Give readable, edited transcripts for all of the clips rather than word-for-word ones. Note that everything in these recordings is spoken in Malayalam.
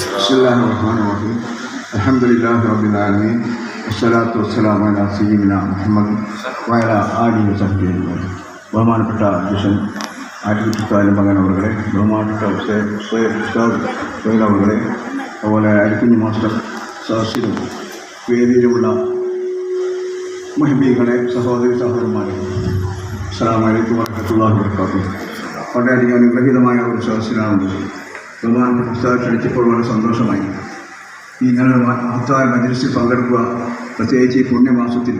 ബിസ്മില്ലാഹിർറഹ്മാനിർറഹീം. അൽഹംദുലില്ലാഹി റബ്ബിൽ ആലമീൻ. വസ്സലാത്തു വസ്സലാമു അലാ സയ്യിദിനാ മുഹമ്മദ് വഅലാ ആലിഹി വസഹ്ബിഹി അജ്മഈൻ. ബഹുമാനപ്പെട്ട അധ്യക്ഷൻ ആറ്റിക്കുത്താലും മകൻ അവരുടെ, ബഹുമാനപ്പെട്ട ഉസ്താദ് അവരുടെ, അതുപോലെ അരിക്കുഞ്ഞ് മാസ്റ്റർ സദസ്സിലും വേദിയിലുമുള്ള മുഹബ്ബീകളെ, സഹോദരി സഹോദരന്മാരെ, അസ്സലാമു അലൈക്കും വറഹ്മത്തുള്ളാഹി വബറകാതുഹു. വളരെയധികം അനുഗ്രഹീതമായ ഒരു സദസ്സിലാണ് ബഹുമാനപ്പെട്ട ഉസ്താദ് ക്ഷണിച്ചപ്പോൾ വളരെ സന്തോഷമായി. ഇങ്ങനെ മഹത്തായ മജ്‌ലിസിൽ പങ്കെടുക്കുക, പ്രത്യേകിച്ച് ഈ പുണ്യമാസത്തിൽ,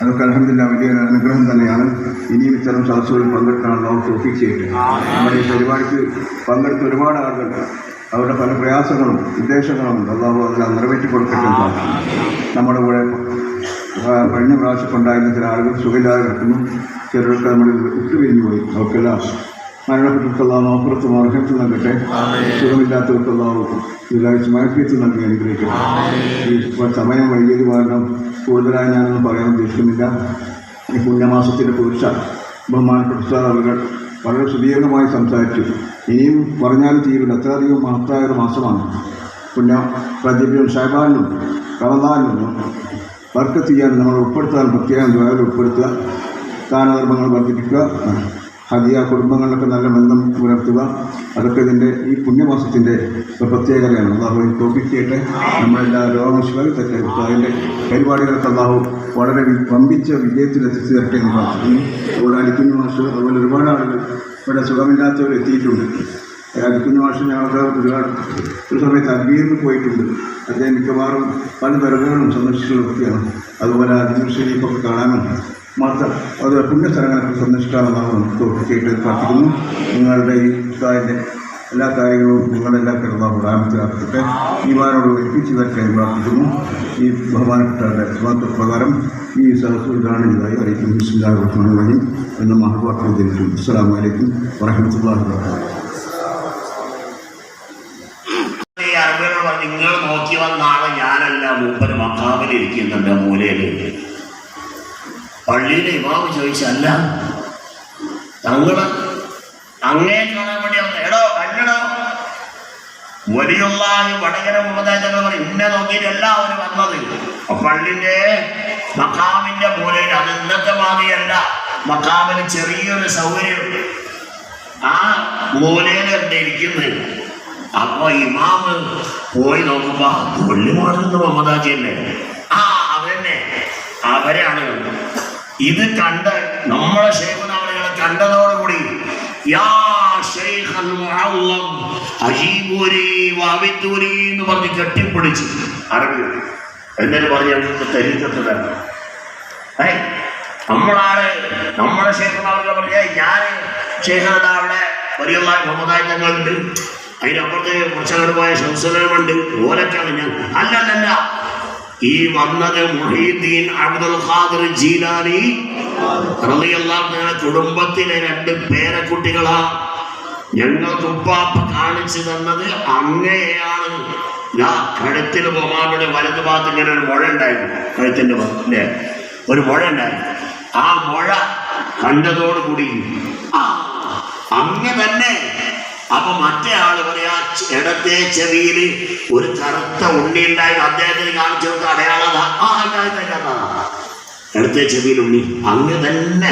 അതൊക്കെ അൽഹംദുലില്ലാഹ് വലിയ അനുഗ്രഹം തന്നെയാണ്. ഇനിയും ഇത്തരം സദസ്സുകളിൽ പങ്കെടുക്കാൻ അല്ലാഹു തൗഫീഖ് ചെയ്യട്ടെ. നമ്മുടെ ഈ പരിപാടിക്ക് പങ്കെടുത്ത ഒരുപാട് ആളുകൾ അവരുടെ പല പ്രയാസങ്ങളും ഉദ്ദേശങ്ങളും അല്ലാഹു അതെല്ലാം നിറവേറ്റി കൊടുക്കട്ടെ. നമ്മുടെ കൂടെ കഴിഞ്ഞ പ്രാവശ്യം ഉണ്ടായിരുന്ന ചില ആളുകൾ സുഖമില്ലാതെ കിടക്കുന്നു, ചിലർക്ക് നമ്മൾ വിട്ടുപിരിഞ്ഞു പോയി. അവർക്കെല്ലാം മരണപ്പെട്ടിട്ടുള്ളതാവും അപ്പുറത്തും അർഹത്ത് നൽകട്ടെ. സുഖമില്ലാത്തവർക്കുള്ളതാവും ഇതിലാഴ്ച മഴക്കീത്ത് നൽകി അനുഗ്രഹിക്കട്ടെ. ഈ സമയം വൈകിയത് കാരണം കൂടുതലായി ഞാനൊന്നും പറയാൻ ഉദ്ദേശിക്കുന്നില്ല. ഈ പുണ്യമാസത്തിൻ്റെ കുറിച്ച ബഹുമാനപ്പെട്ട ആളുകൾ വളരെ സുദീർഘമായി സംസാരിച്ചു. ഇനിയും പറഞ്ഞാൽ തീരില്ല, അത്രയധികം മഹത്തായ ഒരു മാസമാണ് പുണ്യ. റജബിലും ശഅബാനിലും റമദാനിലും ബർക്കത്ത് ചെയ്യാൻ നമ്മൾ ഉൾപ്പെടുത്താൻ പ്രത്യേകം ദ്വാരയിൽ ഉൾപ്പെടുത്തുക. ദാനധർമ്മങ്ങൾ വർദ്ധിപ്പിക്കുക, ഹദിയ കുടുംബങ്ങളിലൊക്കെ നല്ല ബന്ധം പുലർത്തുക. അതൊക്കെ ഇതിൻ്റെ ഈ പുണ്യമാസത്തിൻ്റെ പ്രത്യേകതയാണ്. അല്ലാഹു തൗഫീഖ് ചെയ്യട്ടെ. നമ്മളെല്ലാ രോഗശിവൽ തെറ്റേ അതിൻ്റെ പരിപാടികളൊക്കെ അല്ലാഹു വളരെ വമ്പിച്ച വിജയത്തിലെത്തിച്ചു തരട്ടെ എന്ന് പ്രാർത്ഥിക്കുന്നു. ഇവിടെ അലിക്കുഞ്ഞ് മാസ്റ്റർ, അതുപോലെ ഒരുപാട് ആളുകൾ ഇവിടെ സുഖമില്ലാത്തവർ എത്തിയിട്ടുണ്ട്. അലിക്കുഞ്ഞ് മാസ്റ്റർ ഞങ്ങളുടെ ഒരു സമയത്ത് അബീറിന് പോയിട്ടുണ്ട്. അദ്ദേഹം മിക്കവാറും പല ദർഗകളും സന്ദർശിച്ചുള്ള വ്യക്തിയാണ്. അതുപോലെ അജ്മീർ ഷരീഫൊക്കെ കാണാനും മാത്രം അത് പുണ്യസ്ഥലങ്ങളൊക്കെ സന്ദർശിക്കാമെന്നാണ് തോന്നിക്കേട്ട് പ്രാർത്ഥിക്കുന്നു. നിങ്ങളുടെ ഈ ഉസ്താദിൻ്റെ എല്ലാ കാര്യങ്ങളും നിങ്ങളെല്ലാം കിടന്നാൾ പ്രാരംഭത്തിലാക്കട്ടെ. ഈമാനോട് ഏൽപ്പിച്ച് തരട്ടെ പ്രാർത്ഥിക്കുന്നു. ഈ ബഹുമാനപ്പെട്ടവരുടെ പ്രകാരം ഈ സദസ്സ് കാണുന്നതായി അറിയിക്കും. ബിസ്മില്ലാഹിർ റഹ്മാനിർ റഹീം എന്ന മഹത്വാക്കൾ ഉദ്ധരിക്കുന്നു. അസ്സലാമു അലൈക്കും വറഹ്മത്തുള്ളാഹി വബറകാതുഹു. നിങ്ങൾ നോക്കി വന്നാണ് ഞാനല്ല, മൂപ്പര് മഖാമിലിരിക്കുന്നുണ്ട് മൂലയില്. പള്ളിയിലെ ഇമാമ് ചോദിച്ചല്ല, തങ്ങള് അങ്ങേ കാണാൻ വേണ്ടി എടോ കല്ലടോ വലിയുള്ളാഹി വടകര മുഹമ്മദ് തങ്ങൾ പറയും ഇന്നെ നോക്കിയിട്ട് എല്ലാവരും വന്നത്. പള്ളിന്റെ മഖാമിന്റെ മൂലയിൽ, അത് ഇന്നത്തെ മാതിരിയല്ല, മഖാമിന് ചെറിയൊരു സൗകര്യം ആ മൂലയിലുണ്ട് ഇരിക്കുന്നത്. അപ്പൊ ഇമാമ് പോയി നോക്കുമ്പോ പള്ളി മാറുന്ന മുഹമ്മദാജിയല്ലേ, അവരെന്നെ അവരാണ്. ഇത് കണ്ട് നമ്മളെ ശൈഖുനാവുകളെ കണ്ടതോടുകൂടി യാ ശൈഖൽ മുഅല്ലം അജീബൂരി വഅബിദൂരി എന്ന് പറഞ്ഞ് കെട്ടിപ്പിടിച്ച് അറബി. എന്നിട്ട് പറഞ്ഞ് ഞങ്ങൾക്ക് തരിത്തിട്ട് തരണം. നമ്മളെ ശൈഖുനാവുകൾ പറഞ്ഞ ഞാൻ ശൈഖുനാവിടെ വലിയുള്ളാഹി മുഹമ്മദായി തങ്ങളുണ്ട്, അതിനപ്പുറത്ത് കുറച്ചങ്ങോട്ട് പോയ ശംസുലമുണ്ട്, ഓരൊക്കെയാണ് ഞാൻ. അല്ലല്ല, ഈ വന്നത് മുഹീദ്ദീൻ അബ്ദുൽ ഖാദിർ ജീലാനി റളിയല്ലാഹു അൻഹു കുടുംബത്തിലെ 2 പേരക്കുട്ടികളാ. ഞങ്ങൾക്ക് ഉപ്പാപ്പ കാണിച്ചു തന്നത് അങ്ങനെയാണ്. കഴുത്തിൽ ബൊമാബിയുടെ വലതു ഭാഗത്ത് ഇങ്ങനെ ഒരു മുഴ ഉണ്ടായിരുന്നു, കഴുത്തിന്റെ ഭാഗത്തിലെ ഒരു മുഴ ഉണ്ടായിരുന്നു. ആ മുഴ കണ്ടതോടുകൂടി അങ്ങ് തന്നെ. അപ്പൊ മറ്റേ ആള് പറയാ ഇടത്തെ ചെവിയിൽ ഒരു കറുത്ത ഉണ്ണി ഉണ്ടായിരുന്നു. അദ്ദേഹത്തിന് കാണിച്ചു കൊടുത്ത അടയാളത ഇടത്തെ ചെവിയിൽ ഉണ്ണി. അങ്ങ് തന്നെ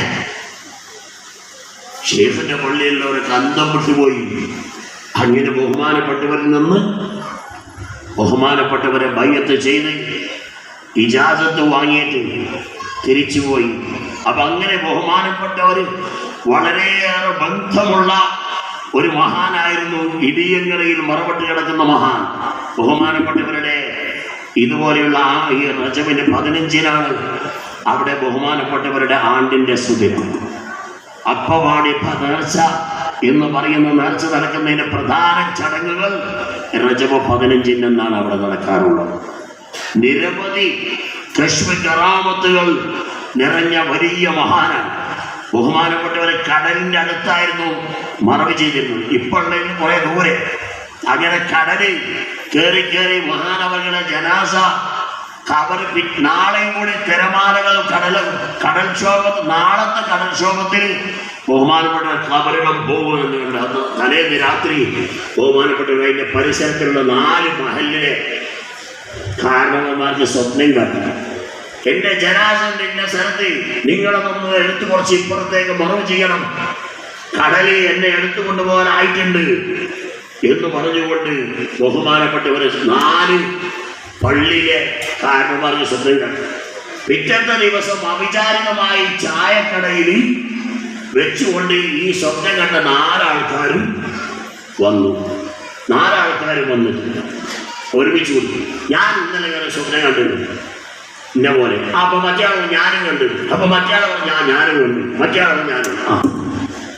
ഷേഖിന്റെ പള്ളിയിലുള്ളവരൊക്കെ അന്തം വിട്ടുപോയി. അങ്ങനെ ബഹുമാനപ്പെട്ടവരിൽ നിന്ന് ബഹുമാനപ്പെട്ടവരെ ബൈഅത്ത് ചെയ്ത് ഇജാസത്ത് വാങ്ങിയിട്ട് തിരിച്ചുപോയി. അപ്പൊ അങ്ങനെ ബഹുമാനപ്പെട്ടവർ വളരെയേറെ ബന്ധമുള്ള ഒരു മഹാനായിരുന്നു. ഇടിയങ്ങരയിൽ മറവട്ട് കിടക്കുന്ന മഹാൻ. ബഹുമാനപ്പെട്ടവരുടെ ഇതുപോലെയുള്ള ഈ റജബിന്റെ 15-നാണ് അവിടെ ബഹുമാനപ്പെട്ടവരുടെ ആണ്ടിന്റെ സുദിനം. അപ്പവാടി നേർച്ച എന്ന് പറയുന്ന നേർച്ച നടക്കുന്നതിന്റെ പ്രധാന ചടങ്ങുകൾ റജബ് 15-നാണ് അവിടെ നടക്കാറുള്ളത്. നിരവധി കശ്മ കറാമത്തുകൾ നിറഞ്ഞ വലിയ മഹാനാണ്. ബഹുമാനപ്പെട്ടവരെ കടലിന്റെ അടുത്തായിരുന്നു മറവ് ചെയ്തിരുന്നത്. ഇപ്പോഴുള്ളതിന് കുറെ ദൂരെ. അങ്ങനെ കടലിൽ കയറി മഹാനവരുടെ ജനാസ കബർ. നാളെയും കൂടി തിരമാലകളും കടൽക്ഷോഭം, നാളത്തെ കടൽക്ഷോഭത്തിൽ ബഹുമാനപ്പെട്ട ഖബറിടം പോകുമെന്ന് കണ്ട് അന്ന് തലേന്ന് രാത്രി ബഹുമാനപ്പെട്ടവർ അതിൻ്റെ പരിസരത്തുള്ള 4 മഹലിലെ കാരണവന്മാർക്ക് സ്വപ്നം കണ്ടു. എൻ്റെ ജനാസം നിന്റെ സ്ഥലത്ത് നിങ്ങളതൊന്ന് എടുത്തു കുറച്ച് ഇപ്പുറത്തേക്ക് മറവ് ചെയ്യണം, കടലിൽ എന്നെ എടുത്തു കൊണ്ടുപോകാനായിട്ടുണ്ട് എന്ന് പറഞ്ഞുകൊണ്ട് ബഹുമാനപ്പെട്ടവർ 4 പള്ളിയിലെ കാരണവന്മാർക്ക് സ്വപ്നം കണ്ടു. പിറ്റത്തെ ദിവസം അവിചാരിതമായി ചായക്കടയിൽ വെച്ചുകൊണ്ട് ഈ സ്വപ്നം കണ്ട 4 ആൾക്കാരും വന്നു. 4 ആൾക്കാരും വന്നിട്ട് ഒരുമിച്ച് കൊടുത്തു. ഞാൻ ഇന്നലെ ഇങ്ങനെ സ്വപ്നം കണ്ടിട്ടുണ്ട് ഇന്ന പോലെ. അപ്പൊ മറ്റേ ഞാനും കണ്ടു. അപ്പൊ മറ്റേ ഞാനും കണ്ടു. മറ്റേ ഞാനും.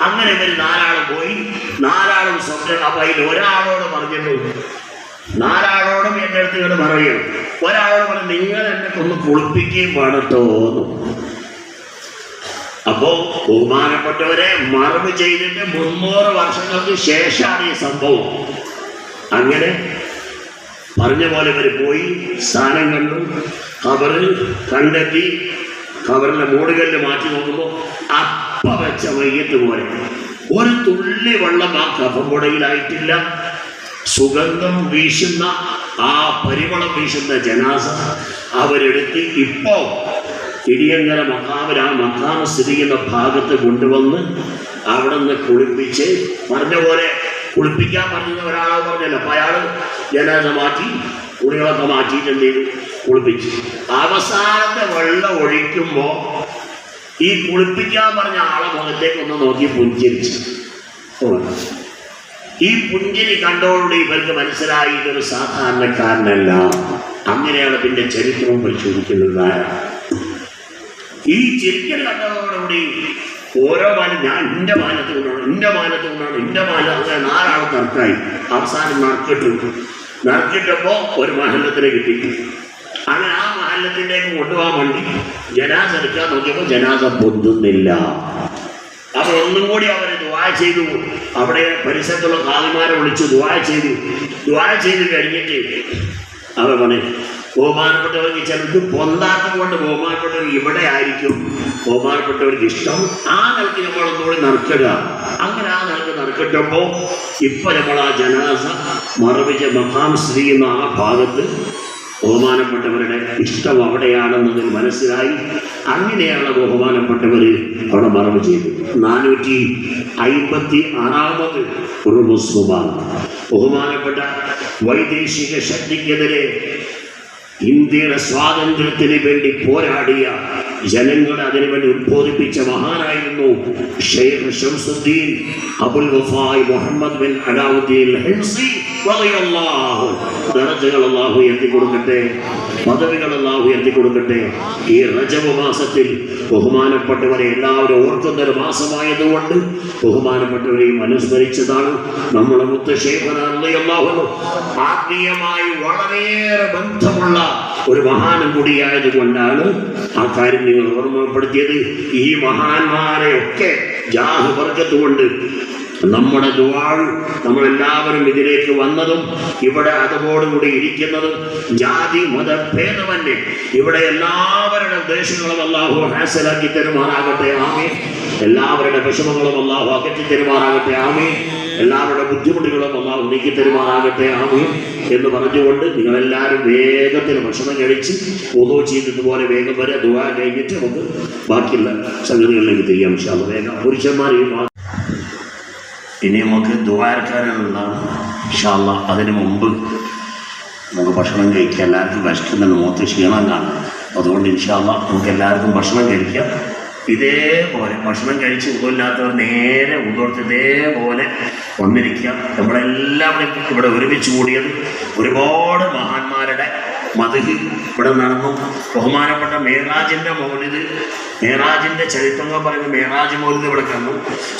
അങ്ങനെ ഇവർ 4 ആളും പോയി. 4 ആളും സ്വപ്നം. അപ്പൊ അതിൽ ഒരാളോട് പറഞ്ഞിട്ടു, 4 ആളോടും എൻ്റെ അടുത്ത് ഇങ്ങനെ പറയണം. ഒരാളോട് പറഞ്ഞു, നിങ്ങൾ എന്നെ ഒന്ന് കുളിപ്പിക്കുകയും വേണത്തോന്നു. അപ്പോ ബഹുമാനപ്പെട്ടവരെ മറവ് ചെയ്തിട്ട് 300 വർഷങ്ങൾക്ക് ശേഷമാണ് ഈ സംഭവം. അങ്ങനെ പറഞ്ഞ പോലെ ഇവർ പോയി സ്ഥാനം കണ്ടു, ഖബറ് കണ്ടെത്തി. ഖബറിലെ മൂടുകല്ല് മാറ്റി നോക്കുമ്പോൾ അപ്പ വെച്ച മയ്യത്ത് പോലെ ഒരു തുള്ളി വെള്ളം ആ കഫംപുടയിലായിട്ടില്ല. സുഗന്ധം വീശുന്ന ആ പരിമളം വീശുന്ന ജനാസ അവരെടുത്ത് ഇപ്പോ ഇടിയങ്കര മക്കാമിൽ ആ മക്കാമ സ്ഥിതി ചെയ്യുന്ന ഭാഗത്ത് കൊണ്ടുവന്ന് അവിടെ നിന്ന് കുളിപ്പിച്ച് പറഞ്ഞ പോലെ കുളിപ്പിക്കാൻ പറഞ്ഞ ഒരാളെ പറഞ്ഞല്ലോ. അപ്പൊ അയാൾ ജനാസ മാറ്റി തുണികളൊക്കെ മാറ്റിയിട്ട് എന്ത് ചെയ്തു, കുളിപ്പിച്ചു. അവസാനത്തെ വെള്ളം ഒഴിക്കുമ്പോൾ ഈ കുളിപ്പിക്കാൻ പറഞ്ഞ ആളെ മുഖത്തേക്കൊന്ന് നോക്കി പുഞ്ചിരിച്ചു. ഈ പുഞ്ചിരി കണ്ടോടുകൂടി ഇവർക്ക് മനസ്സിലായി ഇതൊരു സാധാരണക്കാരനല്ല. അങ്ങനെയാണ് പിന്നെ ചരിത്രവും പരിശോധിക്കുന്നത്. ഈ ചിരിക്കൽ കണ്ടതോടുകൂടി ഓരോ മാനം ഞാൻ എൻ്റെ മാനത്ത് കൊണ്ടാണ്, എൻ്റെ മാനത്ത് കൊണ്ടാണ്, എൻ്റെ മാനം, അങ്ങനെ 4 ആൾ നറുക്കായി. അവസാനം നറുക്കിട്ടപ്പോൾ ഒരു മഹല്ലത്തിനെ കിട്ടി. അങ്ങനെ ആ മഹല്ലത്തിലേക്ക് കൊണ്ടുപോകാൻ വേണ്ടി ജനാസ എടുക്കാൻ നോക്കിയപ്പോൾ ജനാസ പൊന്തുന്നില്ല. അപ്പോൾ ഒന്നും കൂടി അവരെ ദുആ ചെയ്തു. അവിടെ പരിസരത്തുള്ള ഖാദിമാരെ വിളിച്ചു ദുആ ചെയ്ത് കഴിഞ്ഞിട്ട് അവർ പറഞ്ഞു, ബഹുമാനപ്പെട്ടവർക്ക് ചിലർക്ക് പൊന്താത്തത് കൊണ്ട് ബഹുമാനപ്പെട്ടവർ ഇവിടെ ആയിരിക്കും ബഹുമാനപ്പെട്ടവർക്ക് ഇഷ്ടം. ആ നിലക്ക് നമ്മളൊന്നുകൂടി നറുക്കിടുക. അങ്ങനെ ആ നിലക്ക് നറുക്കിട്ടപ്പോൾ ഇപ്പം നമ്മൾ ആ ജനാസ മറവിച്ച മഖാം സ്ഥിതി ചെയ്യുന്ന ആ ഭാഗത്ത് ബഹുമാനപ്പെട്ടവരുടെ ഇഷ്ടം അവിടെയാണെന്നതിൽ മനസ്സിലായി. അങ്ങനെയാണ് ബഹുമാനപ്പെട്ടവർ അവിടെ മറവ് ചെയ്തു. 456 ഒരു മുസ്ലിമാണ്. ബഹുമാനപ്പെട്ട വൈദേശിക ശക്തിക്കെതിരെ ഇന്ത്യയുടെ സ്വാതന്ത്ര്യത്തിന് വേണ്ടി പോരാടിയ ജനങ്ങളെ അതിനുവേണ്ടി ഉദ്ബോധിപ്പിച്ച മഹാനായിരുന്നു ഷെയ്ഖ് ശംസുദ്ദീൻ അബുൽ വഫായ് മുഹമ്മദ് ബിൻ അലാവുദ്ദീൻ ഹിൻസി റളിയല്ലാഹു. ദറജകൾ അല്ലാഹു എത്തിക്കൊടുക്കട്ടെ, പദവികൾ അല്ലാഹു എത്തിക്കൊടുക്കട്ടെ. ഈ റജബ് മാസത്തിൽ ബഹുമാനപ്പെട്ടവരെ എല്ലാവരും ഓർക്കുന്നൊരു മാസമായതുകൊണ്ട് ബഹുമാനപ്പെട്ടവരെയും അനുസ്മരിച്ചതാണ്. നമ്മുടെ മുത്ത് ശൈഖുനാ റളിയല്ലാഹു ആത്മീയമായി വളരെയേറെ ബന്ധമുള്ള ഒരു മഹാനും കൂടിയായത് കൊണ്ടാണ് ആ കാര്യം നിങ്ങൾ ഓർമ്മപ്പെടുത്തിയത്. ഈ മഹാന്മാരെയൊക്കെ ജാഹ് ബർക്കത്ത് കൊണ്ട് നമ്മുടെ ദുആ നമ്മളെല്ലാവരും ഇതിലേക്ക് വന്നതും ഇവിടെ അതോടുകൂടി ഇരിക്കുന്നതും ജാതി മത ഭേദമന്യേ ഇവിടെ എല്ലാവരുടെ ഉദ്ദേശങ്ങളും അല്ലാഹു ഹാസിലാക്കി തരുമാറാകട്ടെ. ആമീൻ. എല്ലാവരുടെ വിഷമങ്ങളും അല്ലാഹു അകറ്റി തരുമാറാകട്ടെ. ആമീൻ. എല്ലാവരുടെ ബുദ്ധിമുട്ടുകളും അല്ലാഹു നീക്കി തരുമാറാകട്ടെ. ആമീൻ എന്ന് പറഞ്ഞുകൊണ്ട് നിങ്ങളെല്ലാവരും വേഗത്തിൽ ഭക്ഷണം കഴിച്ച് wudu ചെയ്തതുപോലെ വേഗം വരെ ദുആ കഴിഞ്ഞിട്ട് നമുക്ക് ബാക്കിയുള്ള സംഗതികളിലേക്ക് തിരിയാം. ഇൻഷാ അല്ലാഹ് വേഗം പുരുഷന്മാരെയും ഇനി നമുക്ക് ദുആർക്കാനുള്ളതാണ്. ഇൻഷാ അല്ലാഹ് അതിന് മുമ്പ് നമുക്ക് ഭക്ഷണം കഴിക്കാം. എല്ലാവർക്കും വിശക്കുന്നുണ്ട്, മുഖത്ത് ക്ഷീണം കാണും. അതുകൊണ്ട് ഇൻഷാ അല്ലാഹ് നമുക്ക് എല്ലാവർക്കും ഭക്ഷണം കഴിക്കാം. ഇതേപോലെ ഭക്ഷണം കഴിച്ച് ഉദവില്ലാത്തവർ നേരെ ഉദോർത്ത് ഇതേപോലെ വന്നിരിക്കുക. നമ്മളെല്ലാവരും ഇവിടെ ഒരുമിച്ച് കൂടിയത് ഒരുപാട് മഹാന്മാരുടെ മദ്ഹ് ഇവിടെ നടന്നു. ബഹുമാനപ്പെട്ട മേറാജിൻ്റെ മൗലിദ്, മേറാജിൻ്റെ ചരിത്രങ്ങൾ പറയുന്ന മേറാജ് മൗലിദ് ഇവിടെ കണ്ടു.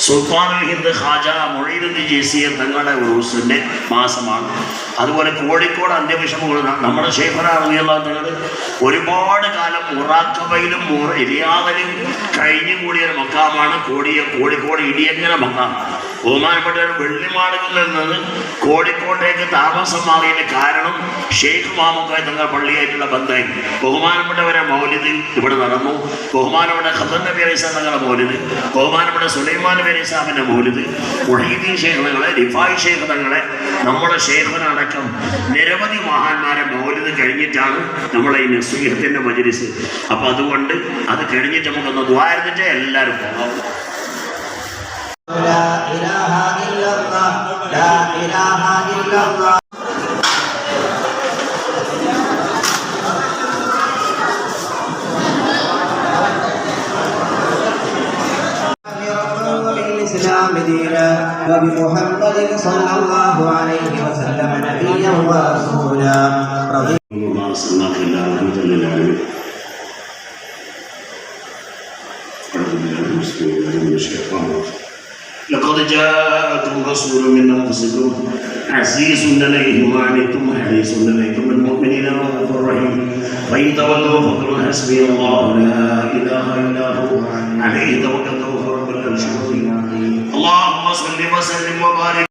സുൽത്താനുൽ ഹിന്ദ് ഖാജ മൊയ്നുദ്ദീൻ ജീസിയ തങ്ങളുടെ ഉറൂസിൻ്റെ മാസമാണ്. അതുപോലെ കോഴിക്കോട് അന്ത്യവിഷമങ്ങൾ നമ്മുടെ ശൈഖുനാ റളിയല്ലാഹു തങ്ങൾ ഒരുപാട് കാലം മുറാഖബയിലും റിയാദിലും കഴിഞ്ഞു കൂടിയൊരു മക്കാമാണ് കോഴിക്കോട് ഇടിയങ്ങര മക്കാം. ബഹുമാനപ്പെട്ട വെള്ളിമാടുകളിൽ നിന്ന് കോഴിക്കോട്ടേക്ക് താമസം മാറിയതിന്റെ കാരണം ഷെയ്ഖ് മാമുക്കായി തങ്ങൾ പള്ളിയായിട്ടുള്ള ബന്ധം. ബഹുമാനപ്പെട്ടവരെ മൗലിദ് ഇവിടെ നടന്നു. ബഹുമാനപ്പെട്ട ഖദർ നബി അലൈഹി സ്വലാം തങ്ങളുടെ മൗലിദ്, ബഹുമാനപ്പെട്ട സുലൈമാൻ നബി അലൈഹി സ്വലാമിന്റെ മൗലിദ്, മുഹീദ്ദീൻ ഷെയ്ഖ് തങ്ങളെ, റിഫായി ഷെയ്ഖ് തങ്ങളെ, നമ്മുടെ ഷെയ്ഖിനടക്കം നിരവധി മഹാന്മാരെ മൗലിദ് കഴിഞ്ഞിട്ടാണ് നമ്മളെ ഈ നസീഹത്തിന്റെ മജ്‌ലിസ്. അപ്പൊ അതുകൊണ്ട് അത് കഴിഞ്ഞിട്ട് നമുക്കൊന്ന് ദുആ ചെയ്തിട്ട് എല്ലാവരും പോകാം. لا إله إلا الله لا إله إلا الله بالإسلام دينا وبمحمد صلى الله عليه وسلم نبيا ورسولا الله صلى الله عليه وسلم. لقد جاءكم رسول من انفسكم عزيز عليه ما عنتم حريص عليكم بالمؤمنين رؤوف رحيم فان تولوا فقولوا حسبي الله لا اله الا هو عليه توكلت وهو رب العرش العظيم. اللهم صل وسلم وبارك